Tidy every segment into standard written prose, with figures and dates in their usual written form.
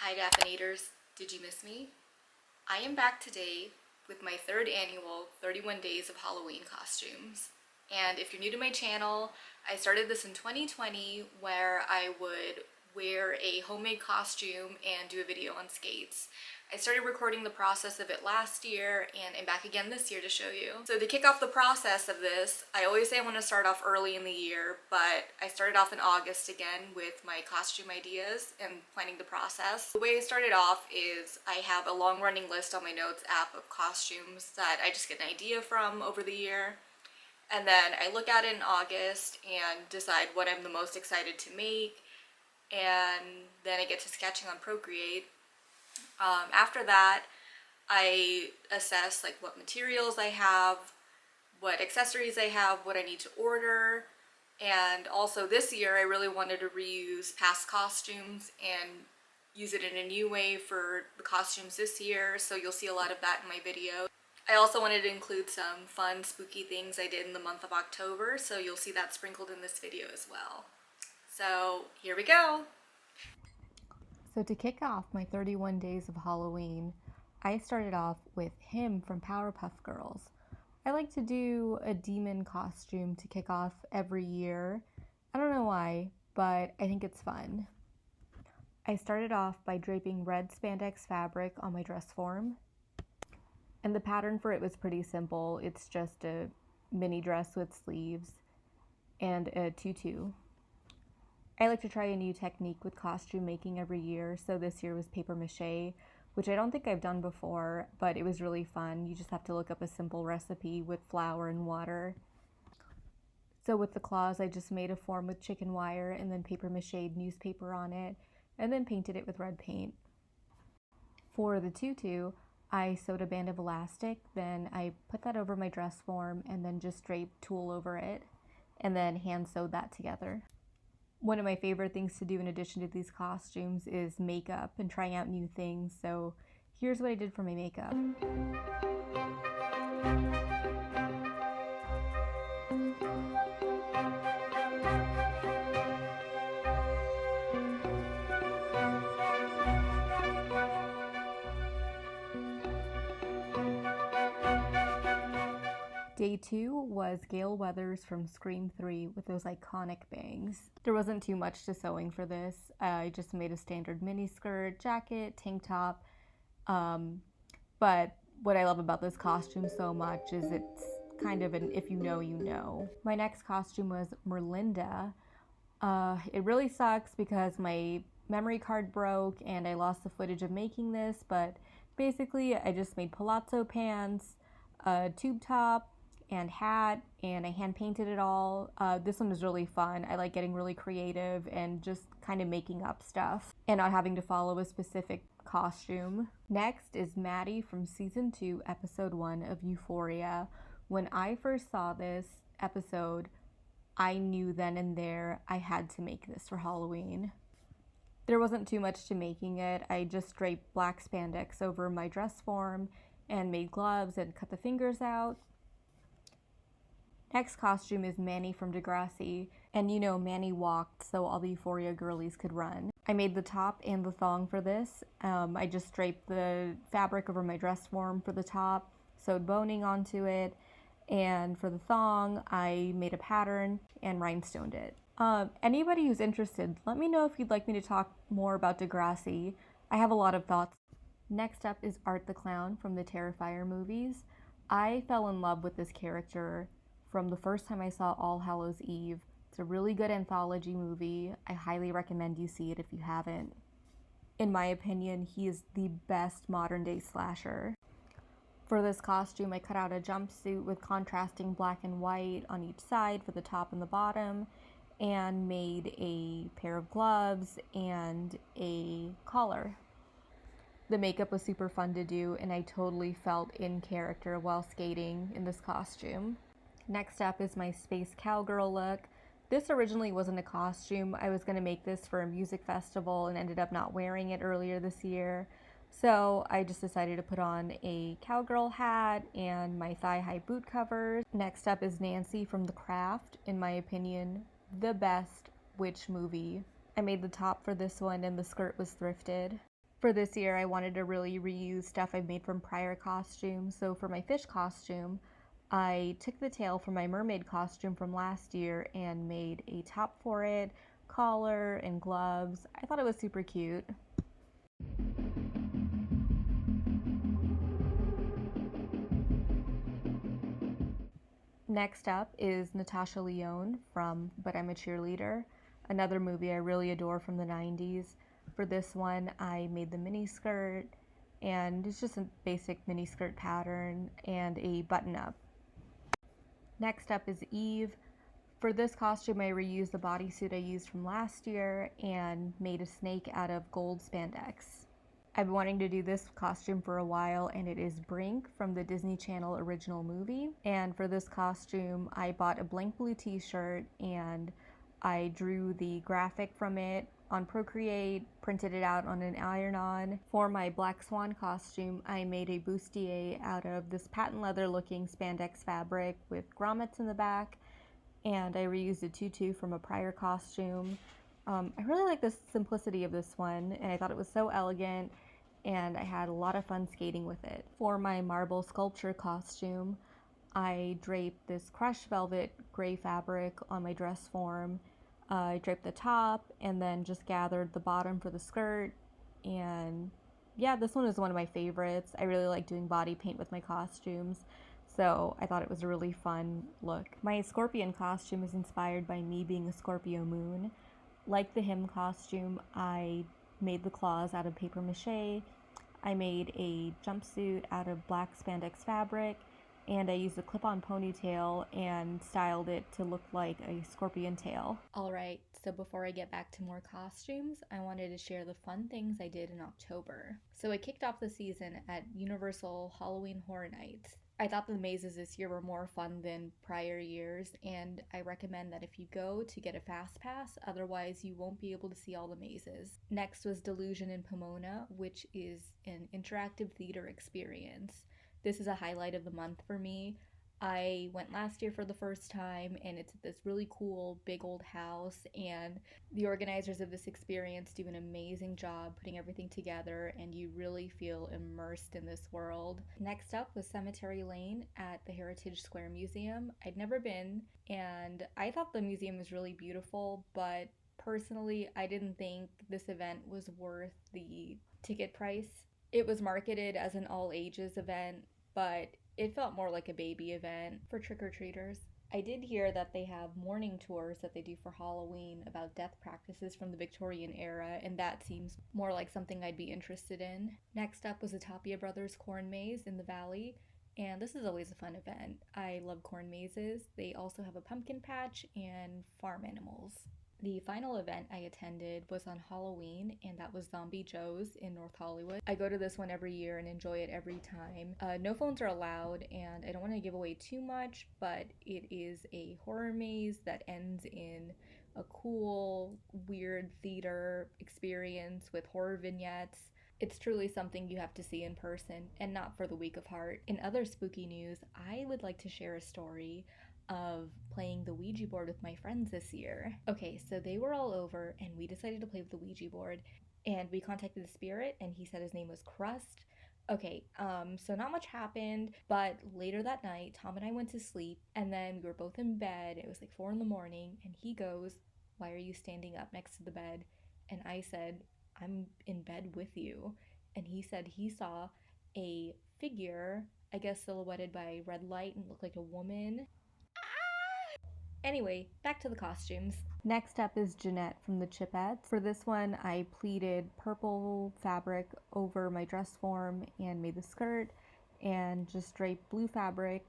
Hi Daphinators, did you miss me? I am back today with my third annual 31 Days of Halloween costumes. And if you're new to my channel, I started this in 2020 where I would wear a homemade costume and do a video on skates. I started recording the process of it last year and I'm back again this year to show you. So to kick off the process of this, I always say I want to start off early in the year, but I started off in August again with my costume ideas and planning the process. The way I started off is I have a long running list on my notes app of costumes that I just get an idea from over the year. And then I look at it in August and decide what I'm the most excited to make. And then I get to sketching on Procreate. After that, I assess like what materials I have, what accessories I have, what I need to order. And also this year I really wanted to reuse past costumes and use it in a new way for the costumes this year, so you'll see a lot of that in my video. I also wanted to include some fun spooky things I did in the month of October, so you'll see that sprinkled in this video as well. So here we go! So to kick off my 31 days of Halloween, I started off with him from Powerpuff Girls. I like to do a demon costume to kick off every year. I don't know why, but I think it's fun. I started off by draping red spandex fabric on my dress form. And the pattern for it was pretty simple. It's just a mini dress with sleeves and a tutu. I like to try a new technique with costume making every year, so this year was paper mache, which I don't think I've done before, but it was really fun. You just have to look up a simple recipe with flour and water. So with the claws, I just made a form with chicken wire and then paper mache newspaper on it, and then painted it with red paint. For the tutu, I sewed a band of elastic, then I put that over my dress form and then just draped tulle over it, and then hand sewed that together. One of my favorite things to do in addition to these costumes is makeup and trying out new things, so here's what I did for my makeup. Day 2 was Gale Weathers from Scream 3 with those iconic bangs. There wasn't too much to sewing for this. I just made a standard mini skirt, jacket, tank top. But what I love about this costume so much is it's kind of an if you know, you know. My next costume was Merlinda. It really sucks because my memory card broke and I lost the footage of making this, but basically I just made palazzo pants, a tube top, and hat, and I hand painted it all. This one was really fun. I like getting really creative and just kind of making up stuff and not having to follow a specific costume. Next is Maddie from season 2, episode 1 of Euphoria. When I first saw this episode, I knew then and there I had to make this for Halloween. There wasn't too much to making it. I just draped black spandex over my dress form and made gloves and cut the fingers out. Next costume is Manny from Degrassi, and you know Manny walked so all the Euphoria girlies could run. I made the top and the thong for this. I just draped the fabric over my dress form for the top, sewed boning onto it, and for the thong, I made a pattern and rhinestoned it. Anybody who's interested, let me know if you'd like me to talk more about Degrassi. I have a lot of thoughts. Next up is Art the Clown from the Terrifier movies. I fell in love with this character from the first time I saw All Hallows Eve. It's a really good anthology movie. I highly recommend you see it if you haven't. In my opinion, he is the best modern day slasher. For this costume, I cut out a jumpsuit with contrasting black and white on each side for the top and the bottom, and made a pair of gloves and a collar. The makeup was super fun to do, and I totally felt in character while skating in this costume. Next up is my space cowgirl look. This originally wasn't a costume. I was going to make this for a music festival and ended up not wearing it earlier this year. So I just decided to put on a cowgirl hat and my thigh-high boot covers. Next up is Nancy from The Craft. In my opinion, the best witch movie. I made the top for this one and the skirt was thrifted. For this year, I wanted to really reuse stuff I've made from prior costumes. So for my fish costume, I took the tail from my mermaid costume from last year and made a top for it, collar, and gloves. I thought it was super cute. Next up is Natasha Lyonne from But I'm a Cheerleader, another movie I really adore from the 90s. For this one, I made the mini skirt, and it's just a basic mini skirt pattern and a button up. Next up is Eve. For this costume, I reused the bodysuit I used from last year and made a snake out of gold spandex. I've been wanting to do this costume for a while, and it is Brink from the Disney Channel original movie. And for this costume, I bought a blank blue t-shirt and I drew the graphic from it on Procreate, printed it out on an iron-on. For my Black Swan costume, I made a bustier out of this patent leather looking spandex fabric with grommets in the back, and I reused a tutu from a prior costume. I really like the simplicity of this one, and I thought it was so elegant, and I had a lot of fun skating with it. For my marble sculpture costume, I draped this crushed velvet gray fabric on my dress form. I draped the top and then just gathered the bottom for the skirt. And yeah, this one is one of my favorites. I really like doing body paint with my costumes, so I thought it was a really fun look. My scorpion costume is inspired by me being a Scorpio moon. Like the him costume, I made the claws out of paper mache. I made a jumpsuit out of black spandex fabric, and I used a clip-on ponytail and styled it to look like a scorpion tail. Alright, so before I get back to more costumes, I wanted to share the fun things I did in October. So I kicked off the season at Universal Halloween Horror Nights. I thought the mazes this year were more fun than prior years, and I recommend that if you go to get a fast pass, otherwise you won't be able to see all the mazes. Next was Delusion in Pomona, which is an interactive theater experience. This is a highlight of the month for me. I went last year for the first time, and it's this really cool big old house, and the organizers of this experience do an amazing job putting everything together, and you really feel immersed in this world. Next up was Cemetery Lane at the Heritage Square Museum. I'd never been, and I thought the museum was really beautiful, but personally, I didn't think this event was worth the ticket price. It was marketed as an all-ages event, but it felt more like a baby event for trick-or-treaters. I did hear that they have morning tours that they do for Halloween about death practices from the Victorian era, and that seems more like something I'd be interested in. Next up was the Tapia Brothers Corn Maze in the Valley, and this is always a fun event. I love corn mazes. They also have a pumpkin patch and farm animals. The final event I attended was on Halloween, and that was Zombie Joe's in North Hollywood. I go to this one every year and enjoy it every time. No phones are allowed, and I don't want to give away too much, but it is a horror maze that ends in a cool, weird theater experience with horror vignettes. It's truly something you have to see in person, and not for the weak of heart. In other spooky news, I would like to share a story of playing the Ouija board with my friends this year. Okay, so they were all over and we decided to play with the Ouija board, and we contacted the spirit and he said his name was Crust. Okay, so not much happened, but later that night, Tom and I went to sleep, and then we were both in bed. It was like 4 a.m, and he goes, "Why are you standing up next to the bed?" And I said, "I'm in bed with you." And he said he saw a figure, I guess silhouetted by red light, and looked like a woman. Anyway, back to the costumes. Next up is Jeanette from the Chipettes. For this one, I pleated purple fabric over my dress form and made the skirt, and just draped blue fabric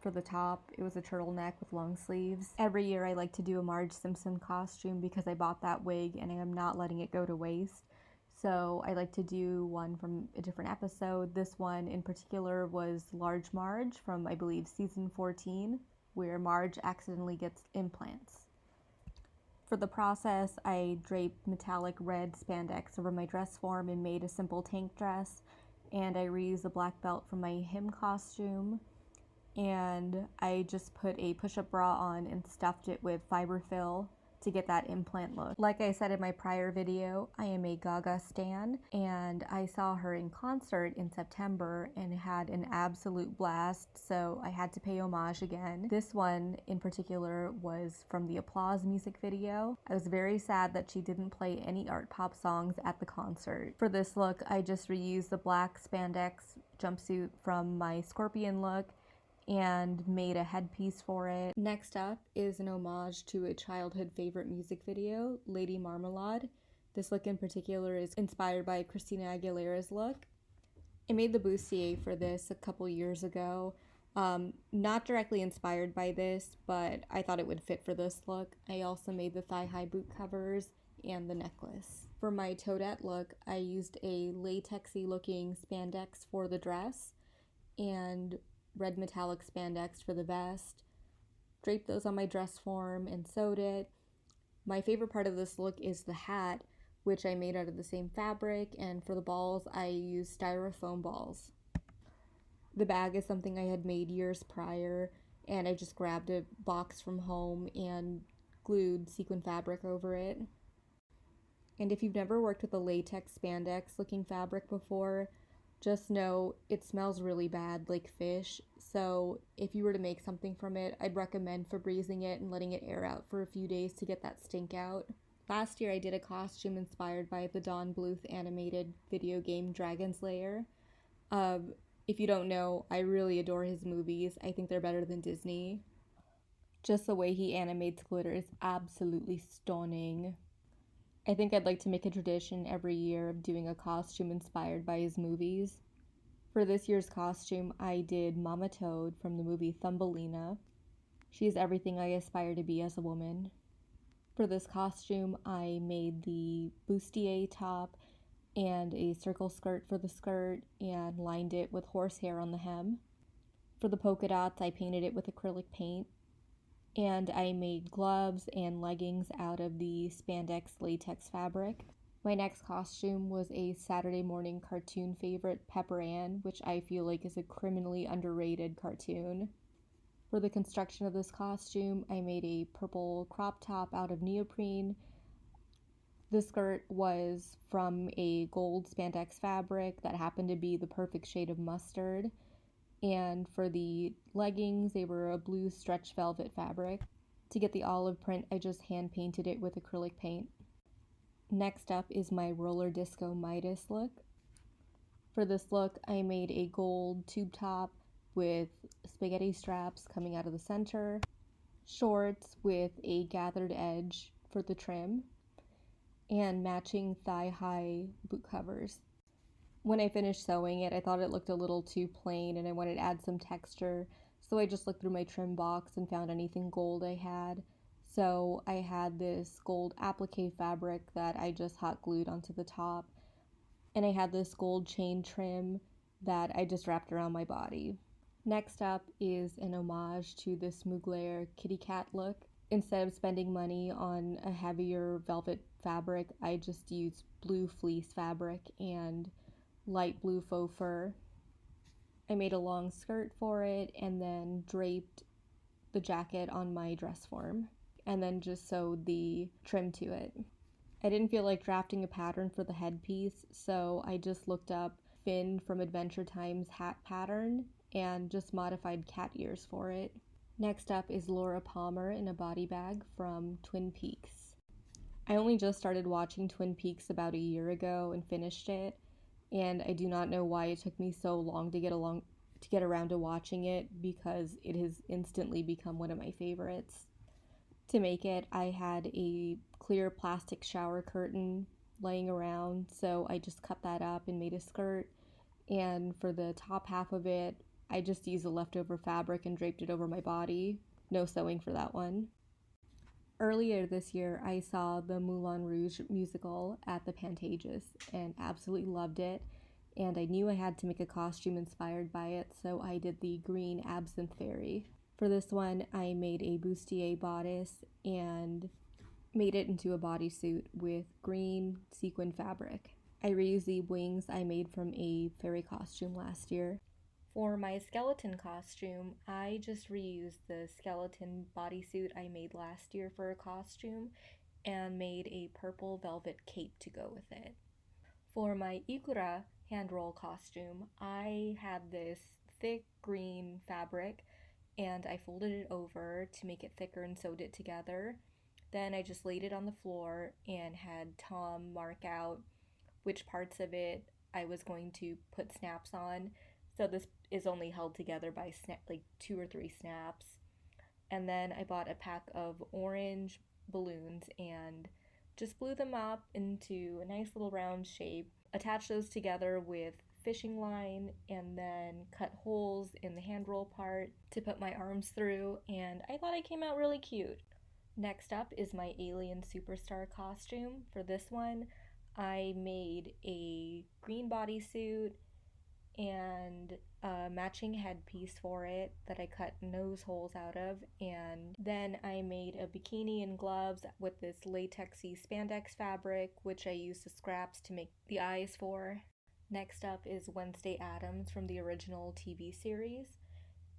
for the top. It was a turtleneck with long sleeves. Every year I like to do a Marge Simpson costume because I bought that wig and I am not letting it go to waste. So I like to do one from a different episode. This one in particular was Large Marge from, I believe, season 14. Where Marge accidentally gets implants. For the process, I draped metallic red spandex over my dress form and made a simple tank dress, and I reused the black belt from my him costume, and I just put a push-up bra on and stuffed it with fiberfill to get that implant look. Like I said in my prior video, I am a Gaga stan, and I saw her in concert in September and had an absolute blast, so I had to pay homage again. This one in particular was from the Applause music video. I was very sad that she didn't play any art pop songs at the concert. For this look, I just reused the black spandex jumpsuit from my Scorpion look and made a headpiece for it. Next up is an homage to a childhood favorite music video, Lady Marmalade. This look in particular is inspired by Christina Aguilera's look. I made the bustier for this a couple years ago. Not directly inspired by this, but I thought it would fit for this look. I also made the thigh-high boot covers and the necklace. For my toadette look, I used a latexy looking spandex for the dress and red metallic spandex for the vest. Draped those on my dress form and sewed it. My favorite part of this look is the hat, which I made out of the same fabric, and for the balls I used styrofoam balls. The bag is something I had made years prior, and I just grabbed a box from home and glued sequin fabric over it. And if you've never worked with a latex spandex looking fabric before, just know it smells really bad, like fish, so if you were to make something from it, I'd recommend Febrezing it and letting it air out for a few days to get that stink out. Last year I did a costume inspired by the Don Bluth animated video game Dragon's Lair. If you don't know, I really adore his movies. I think they're better than Disney. Just the way he animates glitter is absolutely stunning. I think I'd like to make a tradition every year of doing a costume inspired by his movies. For this year's costume, I did Mama Toad from the movie Thumbelina. She is everything I aspire to be as a woman. For this costume, I made the bustier top and a circle skirt for the skirt and lined it with horsehair on the hem. For the polka dots, I painted it with acrylic paint. And I made gloves and leggings out of the spandex latex fabric. My next costume was a Saturday morning cartoon favorite, Pepper Ann, which I feel like is a criminally underrated cartoon. For the construction of this costume, I made a purple crop top out of neoprene. The skirt was from a gold spandex fabric that happened to be the perfect shade of mustard. And for the leggings, they were a blue stretch velvet fabric. To get the olive print, I just hand painted it with acrylic paint. Next up is my roller disco Midas look. For this look, I made a gold tube top with spaghetti straps coming out of the center, shorts with a gathered edge for the trim, and matching thigh-high boot covers. When I finished sewing it, I thought it looked a little too plain and I wanted to add some texture, so I just looked through my trim box and found anything gold I had. So I had this gold applique fabric that I just hot glued onto the top, and I had this gold chain trim that I just wrapped around my body. Next up is an homage to this Mugler kitty cat look. Instead of spending money on a heavier velvet fabric, I just used blue fleece fabric and light blue faux fur. I made a long skirt for it and then draped the jacket on my dress form and then just sewed the trim to it. I didn't feel like drafting a pattern for the headpiece, so I just looked up Finn from Adventure Time's hat pattern and just modified cat ears for it. Next up is Laura Palmer in a body bag from Twin Peaks. I only just started watching Twin Peaks about a year ago and finished it, and I do not know why it took me so long to get around to watching it, because it has instantly become one of my favorites. To make it, I had a clear plastic shower curtain laying around, so I just cut that up and made a skirt, and for the top half of it, I just used the leftover fabric and draped it over my body. No sewing for that one. Earlier this year, I saw the Moulin Rouge musical at the Pantages and absolutely loved it, and I knew I had to make a costume inspired by it, so I did the green absinthe fairy. For this one, I made a bustier bodice and made it into a bodysuit with green sequin fabric. I reused the wings I made from a fairy costume last year. For my skeleton costume, I just reused the skeleton bodysuit I made last year for a costume and made a purple velvet cape to go with it. For my Ikura hand roll costume, I had this thick green fabric and I folded it over to make it thicker and sewed it together. Then I just laid it on the floor and had Tom mark out which parts of it I was going to put snaps on. So this is only held together by like 2 or 3 snaps. And then I bought a pack of orange balloons and just blew them up into a nice little round shape. Attached those together with fishing line and then cut holes in the hand roll part to put my arms through, and I thought it came out really cute. Next up is my Alien Superstar costume. For this one, I made a green bodysuit and a matching headpiece for it that I cut nose holes out of, and then I made a bikini and gloves with this latexy spandex fabric, which I used the scraps to make the eyes for. Next up is Wednesday Addams from the original TV series.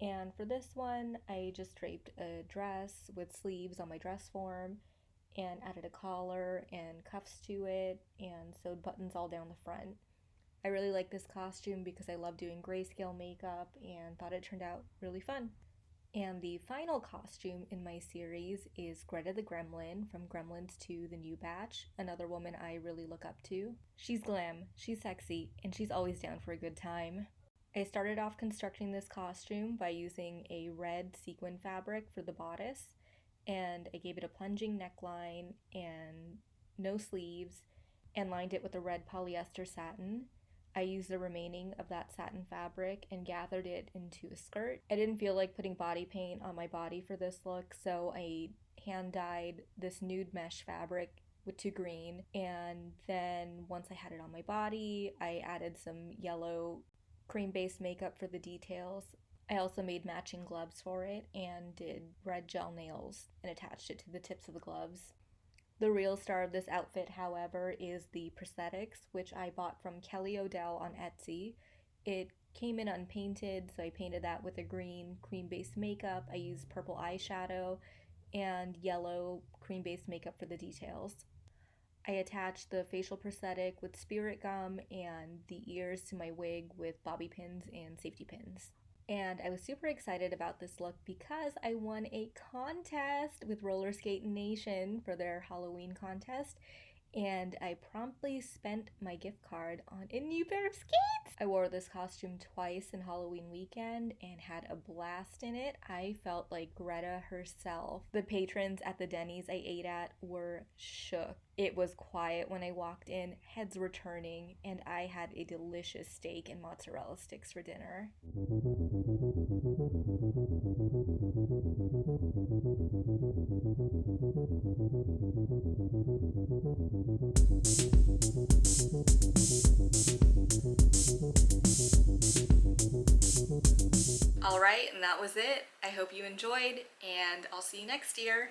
And for this one, I just draped a dress with sleeves on my dress form and added a collar and cuffs to it and sewed buttons all down the front. I really like this costume because I love doing grayscale makeup and thought it turned out really fun. And the final costume in my series is Greta the Gremlin from Gremlins 2 The New Batch, another woman I really look up to. She's glam, she's sexy, and she's always down for a good time. I started off constructing this costume by using a red sequin fabric for the bodice, and I gave it a plunging neckline and no sleeves, and lined it with a red polyester satin. I used the remaining of that satin fabric and gathered it into a skirt. I didn't feel like putting body paint on my body for this look, so I hand dyed this nude mesh fabric to green, and then once I had it on my body, I added some yellow cream-based makeup for the details. I also made matching gloves for it and did red gel nails and attached it to the tips of the gloves. The real star of this outfit, however, is the prosthetics, which I bought from Kelly Odell on Etsy. It came in unpainted, so I painted that with a green cream-based makeup. I used purple eyeshadow and yellow cream-based makeup for the details. I attached the facial prosthetic with spirit gum and the ears to my wig with bobby pins and safety pins. And I was super excited about this look because I won a contest with Roller Skate Nation for their Halloween contest, and I promptly spent my gift card on a new pair of skates. I wore this costume twice in Halloween weekend and had a blast in it. I felt like Greta herself. The patrons at the Denny's I ate at were shook. It was quiet when I walked in, heads were turning, and I had a delicious steak and mozzarella sticks for dinner. Alright, and that was it. I hope you enjoyed, and I'll see you next year.